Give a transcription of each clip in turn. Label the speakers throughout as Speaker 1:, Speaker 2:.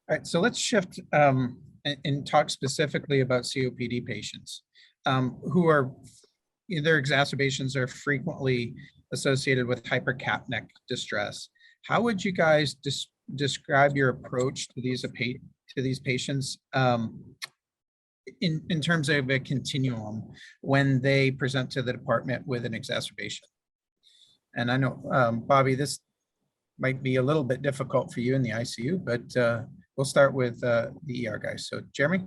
Speaker 1: All right, so let's shift and talk specifically about COPD patients who are, their exacerbations are frequently associated with hypercapnic distress. How would you guys describe your approach to these patients in terms of a continuum when they present to the department with an exacerbation? And I know, Bobby, this might be a little bit difficult for you in the ICU, but we'll start with the ER guys. So Jeremy?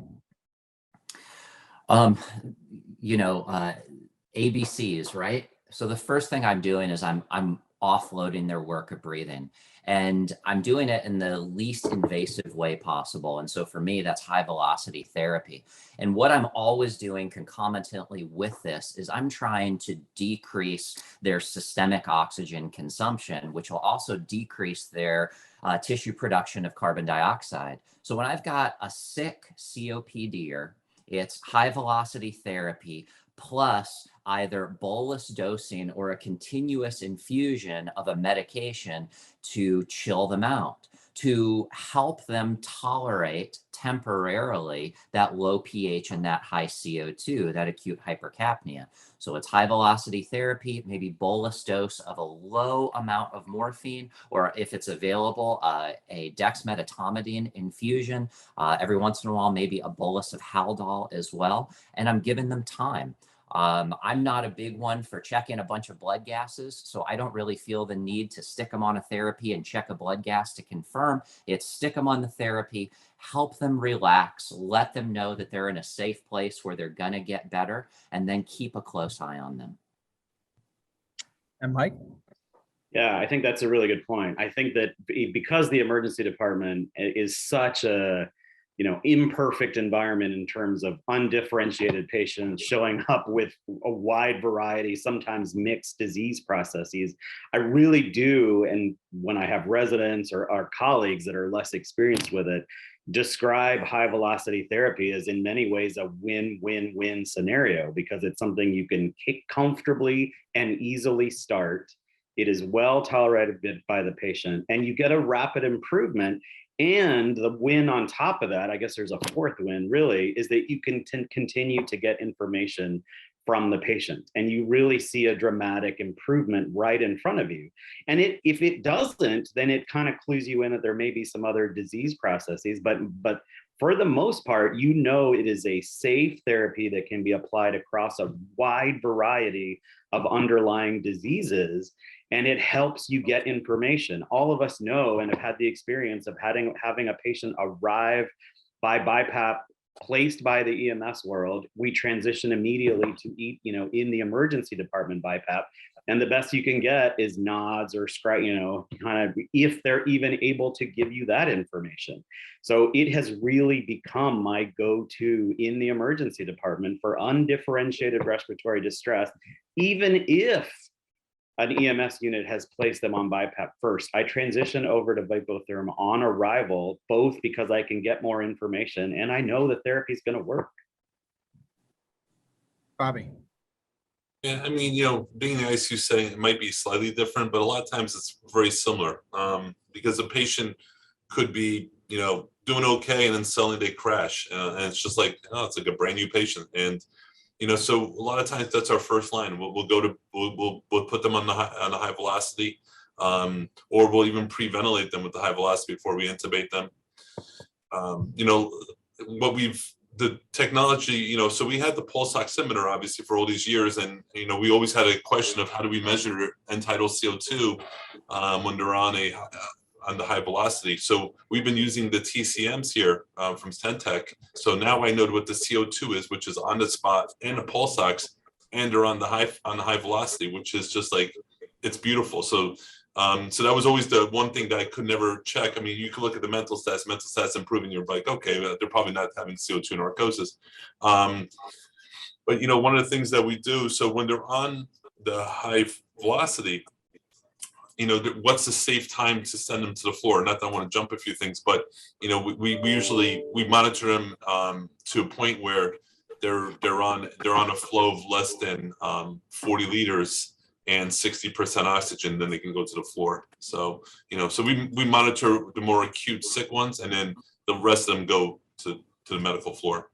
Speaker 2: ABCs, right? So the first thing I'm doing is I'm offloading their work of breathing, and I'm doing it in the least invasive way possible. And so for me, that's high velocity therapy. And what I'm always doing concomitantly with this is I'm trying to decrease their systemic oxygen consumption, which will also decrease their tissue production of carbon dioxide. So when I've got a sick COPDer, it's high velocity therapy plus either bolus dosing or a continuous infusion of a medication to chill them out, to help them tolerate temporarily that low pH and that high CO2, that acute hypercapnia. So it's high velocity therapy, maybe bolus dose of a low amount of morphine, or if it's available, a dexmedetomidine infusion. Every once in a while, maybe a bolus of Haldol as well. And I'm giving them time. I'm not a big one for checking a bunch of blood gases, so I don't really feel the need to stick them on a therapy and check a blood gas to confirm. It's stick them on the therapy, help them relax, let them know that they're in a safe place where they're going to get better, and then keep a close eye on them.
Speaker 1: And Mike?
Speaker 3: Yeah, I think that's a really good point. I think that because the emergency department is such a imperfect environment in terms of undifferentiated patients showing up with a wide variety, sometimes mixed disease processes, I really do, and when I have residents or our colleagues that are less experienced with it, describe high velocity therapy as in many ways a win-win-win scenario, because it's something you can comfortably and easily start. It is well tolerated by the patient, and you get a rapid improvement. And the win on top of that, I guess there's a fourth win really, is that you can continue to get information from the patient, and you really see a dramatic improvement right in front of you. And if it doesn't, then it kind of clues you in that there may be some other disease processes, but for the most part, it is a safe therapy that can be applied across a wide variety of underlying diseases, and it helps you get information. All of us know and have had the experience of having a patient arrive by BiPAP, placed by the EMS world. We transition immediately to in the emergency department BiPAP, and the best you can get is nods or kind of if they're even able to give you that information. So it has really become my go-to in the emergency department for undifferentiated respiratory distress, even if an EMS unit has placed them on BiPAP first. I transition over to Vapotherm on arrival, both because I can get more information and I know the therapy is going to work.
Speaker 1: Bobby?
Speaker 4: Yeah, I mean, being in the ICU setting, it might be slightly different, but a lot of times it's very similar because the patient could be, doing okay, and then suddenly they crash, and it's just like, it's like a brand new patient. And so a lot of times that's our first line. We'll put them on the high velocity, or we'll even pre-ventilate them with the high velocity before we intubate them. The technology, so we had the pulse oximeter obviously for all these years, and we always had a question of how do we measure end-tidal CO2 when they're on the high velocity. So we've been using the TCMs here from Stentec. So now I know what the CO2 is, which is on the spot, and the pulse ox, and they're on the high velocity, which is just like, it's beautiful. So that was always the one thing that I could never check. I mean, you could look at the mental stats improving. You're like, okay, they're probably not having CO2 narcosis. But one of the things that we do, so when they're on the high velocity, what's the safe time to send them to the floor? Not that I want to jump a few things, but we usually monitor them to a point where they're on a flow of less than 40 liters and 60% oxygen, then they can go to the floor. So so we monitor the more acute sick ones, and then the rest of them go to the medical floor.